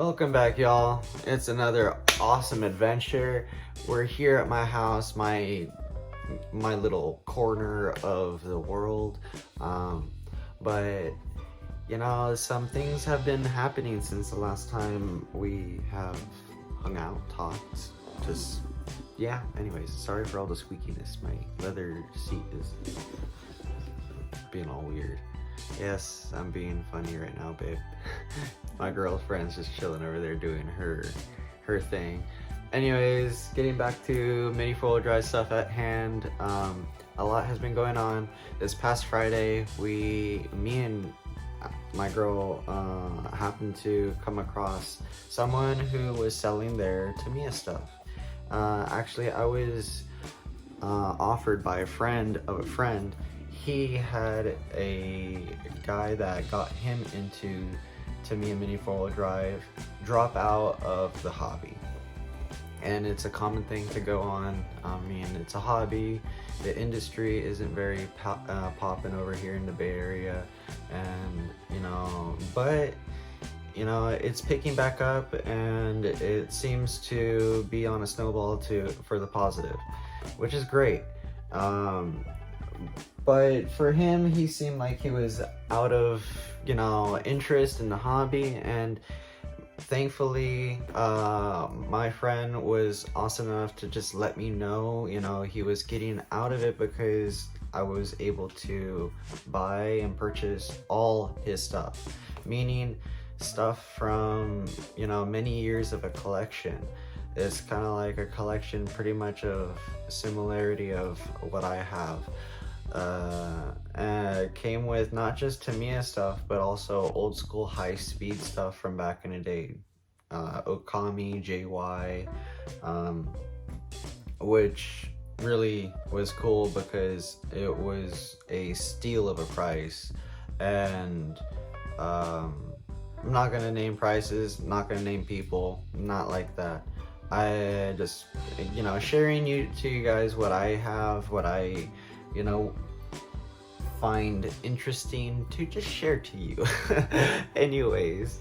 Welcome back, y'all. It's another awesome adventure. We're here at my house, my little corner of the world. But you know, some things have been happening since the last time we have hung out, talked. Just yeah. Anyways, sorry for all the squeakiness. My leather seat is being all weird. Yes, I'm being funny right now, babe. My girlfriend's just chilling over there doing her thing. Anyways, getting back to mini 4-wheel drive stuff at hand. A lot has been going on. This past Friday, me and my girl happened to come across someone who was selling their Tamiya stuff. Actually, I was offered by a friend of a friend. He had a guy that got him into Tamiya Mini 4-wheel drive drop out of the hobby. And it's a common thing to go on. I mean, it's a hobby. The industry isn't very popping over here in the Bay Area. And, but, it's picking back up and it seems to be on a snowball for the positive, which is great. But for him, he seemed like he was out of, interest in the hobby, and thankfully, my friend was awesome enough to just let me know, he was getting out of it because I was able to buy and purchase all his stuff, meaning stuff from, many years of a collection. It's kind of like a collection pretty much of similarity of what I have. Came with not just Tamiya stuff, but also old school high speed stuff from back in the day. Okami, JY, which really was cool because it was a steal of a price. And I'm not gonna name prices, not gonna name people, not like that. I just, sharing to you guys what I have, what I, find interesting to just share to you. Anyways,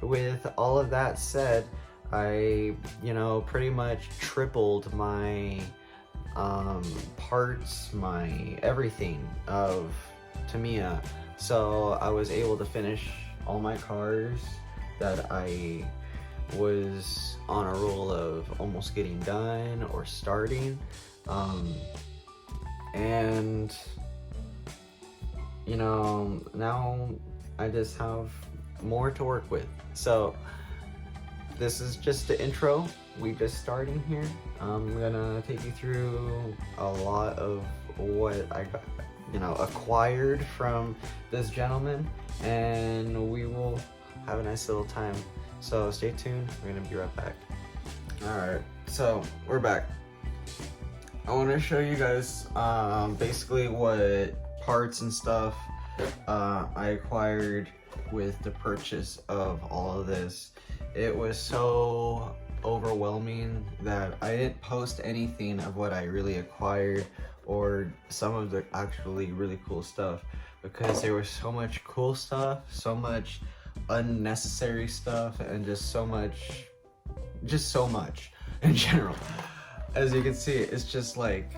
with all of that said, I, pretty much tripled my parts, my everything of Tamiya. So I was able to finish all my cars that I was on a roll of almost getting done or starting. And now I just have more to work with. So this is just the intro. We just starting here. I'm gonna take you through a lot of what I got, acquired from this gentleman, and we will have a nice little time. So stay tuned. We're gonna be right back. All right, so we're back. I want to show you guys basically what parts and stuff I acquired with the purchase of all of this. It was so overwhelming that I didn't post anything of what I really acquired or some of the actually really cool stuff, because there was so much cool stuff, so much unnecessary stuff, and just so much in general. As you can see, it's just like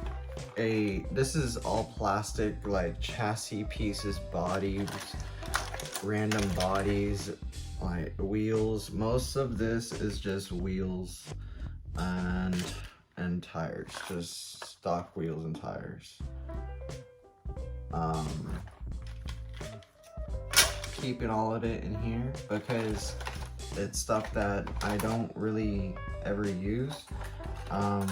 this is all plastic, like chassis pieces, bodies, random bodies, like wheels. Most of this is just wheels and tires, just stock wheels and tires. Keeping all of it in here because it's stuff that I don't really ever use.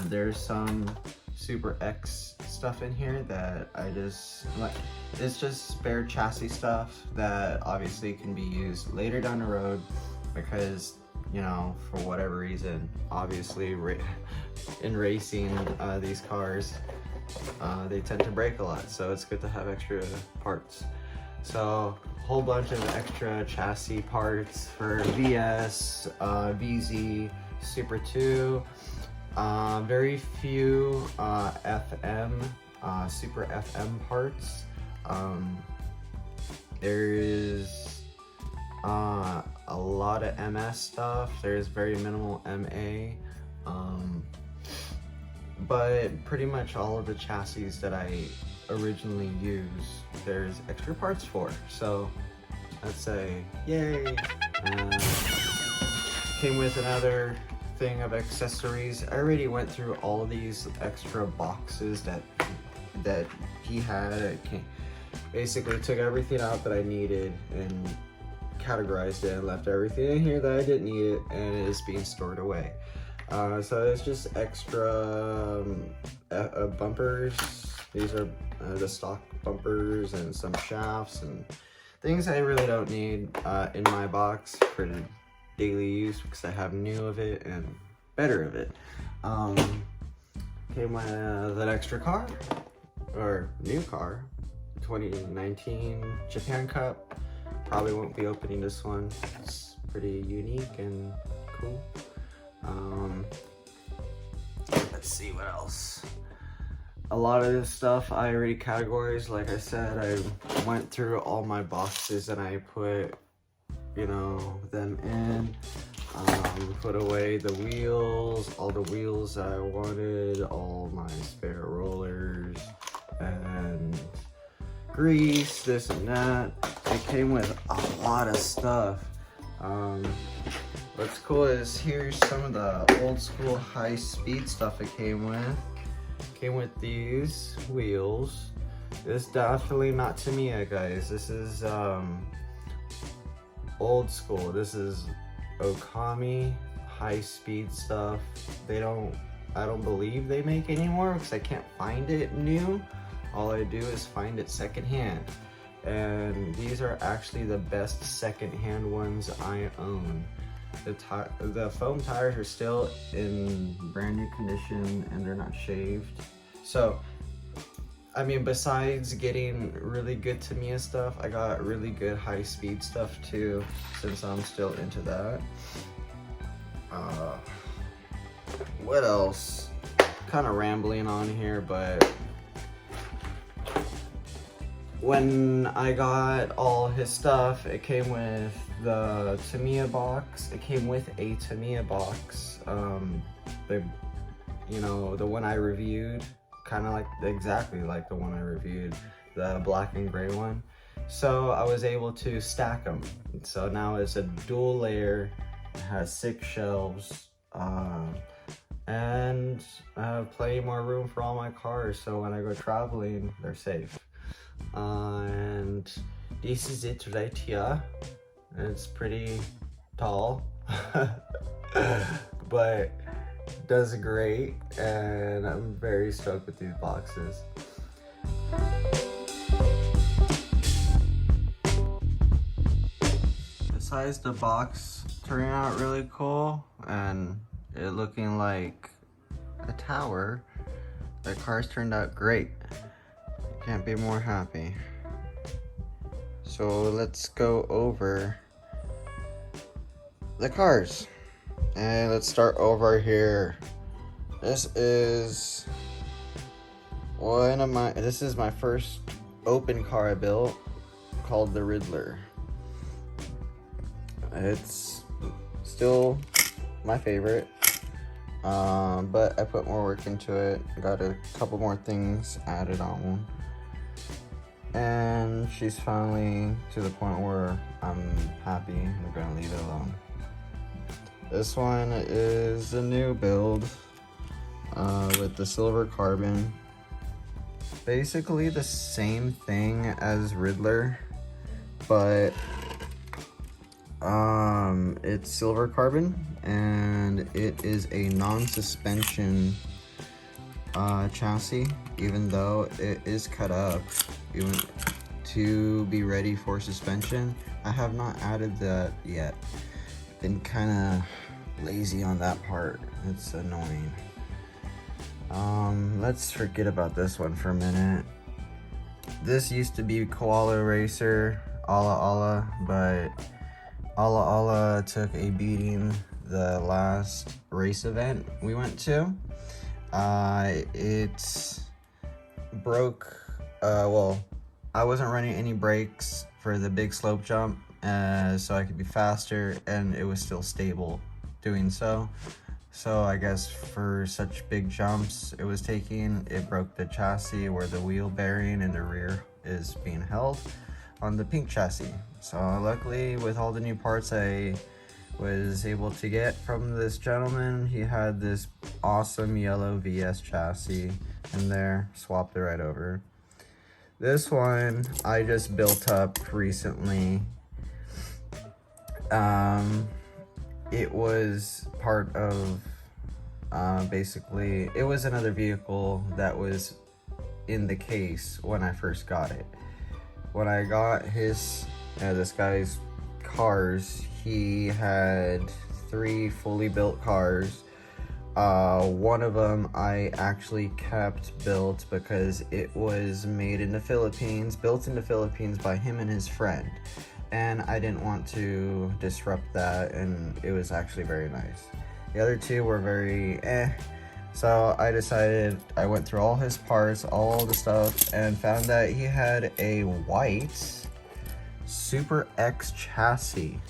There's some Super X stuff in here that I just like. It's just spare chassis stuff that obviously can be used later down the road because, for whatever reason, obviously in racing these cars, they tend to break a lot, so it's good to have extra parts. So a whole bunch of extra chassis parts for VS, VZ, Super 2. Very few FM, Super FM parts. There is a lot of MS stuff. There's very minimal MA. But pretty much all of the chassis that I originally used, there's extra parts for. So I'd say, yay. Came with another thing of accessories. I already went through all of these extra boxes that he had. I basically took everything out that I needed and categorized it and left everything in here that I didn't need it, and it is being stored away. So it's just extra bumpers. These are the stock bumpers and some shafts and things I really don't need in my box for daily use because I have new of it and better of it. Came with an extra car, or new car, 2019 Japan Cup. Probably won't be opening this one. It's pretty unique and cool. Let's see what else. A lot of this stuff I already categorized. Like I said, I went through all my boxes and I put, you know, them in. Put away the wheels, all the wheels I wanted, all my spare rollers and grease, this and that. It came with a lot of stuff. What's cool is here's some of the old school high speed stuff it came with. Came with these wheels. This definitely not Tamiya, guys. This is old school. This is Okami high speed stuff. I don't believe they make anymore because I can't find it new. All I do is find it secondhand. And these are actually the best secondhand ones I own. The foam tires are still in brand new condition and they're not shaved. So, I mean, besides getting really good Tamiya stuff, I got really good high speed stuff too, since I'm still into that. What else? Kind of rambling on here, but when I got all his stuff, it came with the Tamiya box. It came with a Tamiya box. You know, the one I reviewed, kind of like exactly like the one I reviewed, the black and gray one. So I was able to stack them. So now it's a dual layer. It has 6 shelves, and I have plenty more room for all my cars. So when I go traveling, they're safe. And this is it right here. It's pretty tall, but does great, and I'm very stoked with these boxes. Besides the box turning out really cool and it looking like a tower, the cars turned out great. Can't be more happy. So let's go over the cars. And let's start over here. This is my first open car I built, called the Riddler. It's still my favorite, but I put more work into it. Got a couple more things added on. And she's finally to the point where I'm happy. I'm gonna leave it alone. This one is a new build with the silver carbon. Basically the same thing as Riddler, but it's silver carbon and it is a non-suspension chassis, even though it is cut up even to be ready for suspension. I have not added that yet. Been kind of lazy on that part. It's annoying. Let's forget about this one for a minute. This used to be Koala Racer, Ala, but Ala took a beating the last race event we went to. It broke, well, I wasn't running any brakes for the big slope jump, so I could be faster, and it was still stable doing so. So I guess for such big jumps it was taking, it broke the chassis where the wheel bearing in the rear is being held on the pink chassis. So luckily, with all the new parts I was able to get from this gentleman, he had this awesome yellow VS chassis in there, swapped it right over. This one I just built up recently. It was part of, basically, it was another vehicle that was in the case when I first got it. When I got this guy's cars, he had 3 fully built cars. One of them I actually kept built because it was made in the Philippines, built in the Philippines by him and his friend. And I didn't want to disrupt that, and it was actually very nice. The other 2 were very so I decided, I went through all his parts, all the stuff, and found that he had a white Super X chassis,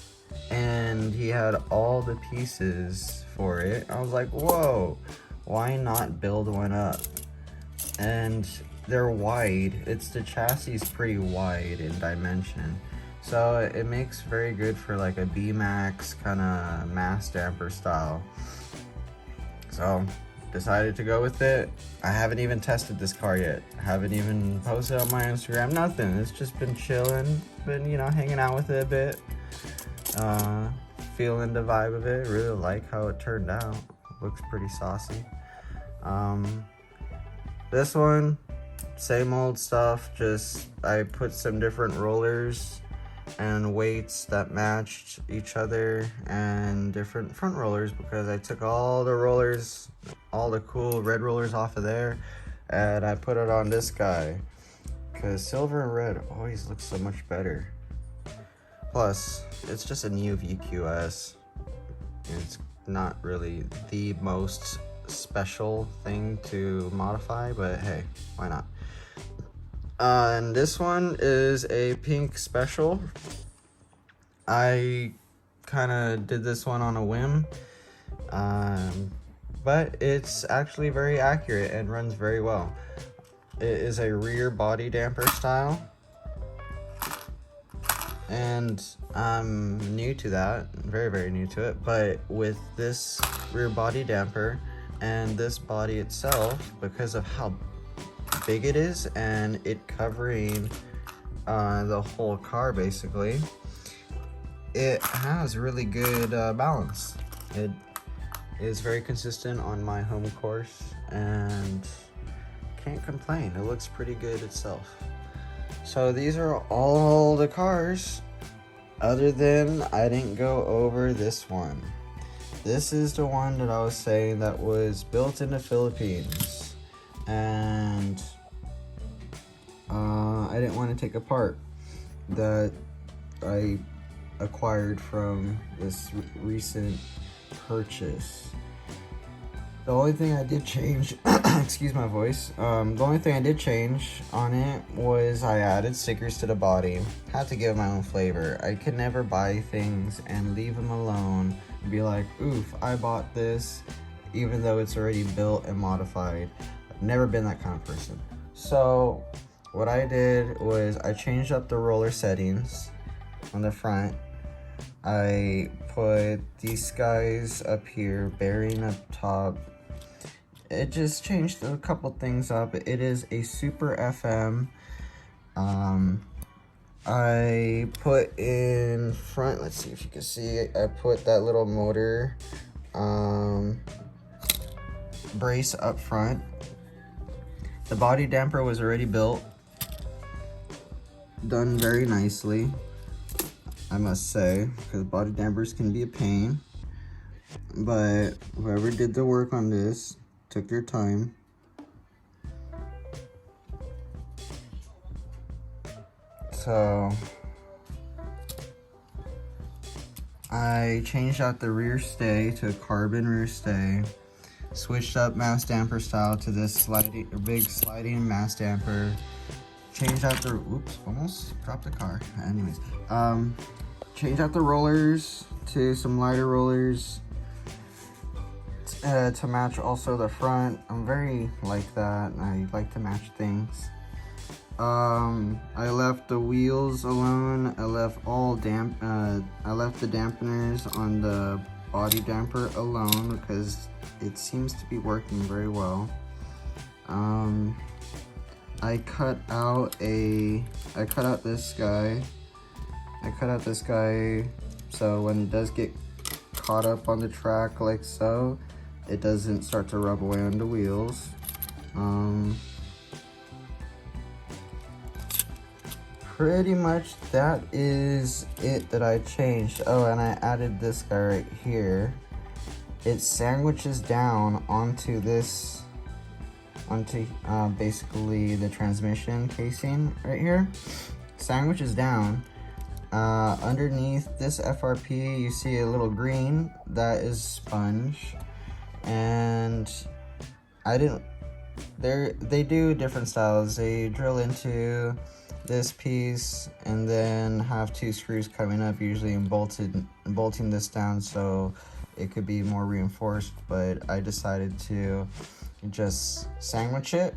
and he had all the pieces for it. I was like, whoa, why not build one up? And they're wide. The chassis is pretty wide in dimension. So it makes very good for like a B-Max kind of mass damper style. So decided to go with it. I haven't even tested this car yet. I haven't even posted on my Instagram, nothing. It's just been chilling, been, you know, hanging out with it a bit. Feeling the vibe of it. Really like how it turned out. Looks pretty saucy. This one, same old stuff, just I put some different rollers and weights that matched each other, and different front rollers, because I took all the rollers, all the cool red rollers off of there, and I put it on this guy because silver and red always looks so much better. Plus, it's just a new VQS. It's not really the most special thing to modify, but hey, why not? And this one is a pink special. I kind of did this one on a whim, but it's actually very accurate and runs very well. It is a rear body damper style, and I'm new to that, very, very new to it. But with this rear body damper and this body itself, because of how big it is and it covering the whole car basically, it has really good balance. It is very consistent on my home course and can't complain. It looks pretty good itself. So these are all the cars, other than I didn't go over this one. This is the one that I was saying that was built in the Philippines, and I didn't want to take apart, that I acquired from this recent purchase. The only thing I did change, excuse my voice, the only thing I did change on it was I added stickers to the body. Had to give my own flavor. I could never buy things and leave them alone and be like, oof, I bought this, even though it's already built and modified. I've never been that kind of person. So what I did was I changed up the roller settings on the front. I put these guys up here, bearing up top. It just changed a couple things up. It is a Super FM. I put in front, let's see if you can see, I put that little motor brace up front. The body damper was already built, done very nicely, I must say, because body dampers can be a pain. But whoever did the work on this took their time. So I changed out the rear stay to a carbon rear stay, switched up mass damper style to this big sliding mass damper, changed out the, oops, almost dropped the car. Anyways, change out the rollers to some lighter rollers to match also the front. I'm very like that. I like to match things. I left the wheels alone. I left I left the dampeners on the body damper alone because it seems to be working very well. I cut out this guy. So when it does get caught up on the track like so, it doesn't start to rub away on the wheels. Pretty much that is it that I changed. Oh, and I added this guy right here. It sandwiches down onto this, basically the transmission casing right here. Sandwiches down. Underneath this FRP, you see a little green, that is sponge. And they do different styles. They drill into this piece and then have two screws coming up usually and bolting this down so it could be more reinforced, but I decided to just sandwich it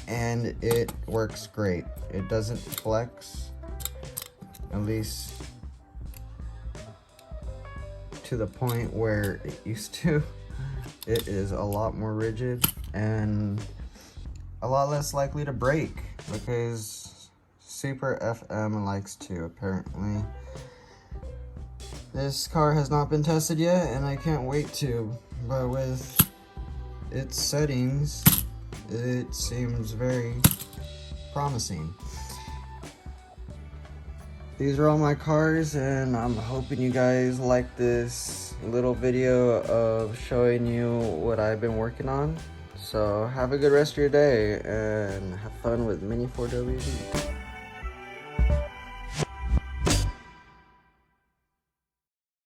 and it works great. It doesn't flex, at least to the point where it used to. It is a lot more rigid and a lot less likely to break because Super FM likes to, apparently. This car has not been tested yet and I can't wait to, but with its settings, it seems very promising. These are all my cars and I'm hoping you guys like this little video of showing you what I've been working on. So have a good rest of your day and have fun with Mini 4WD.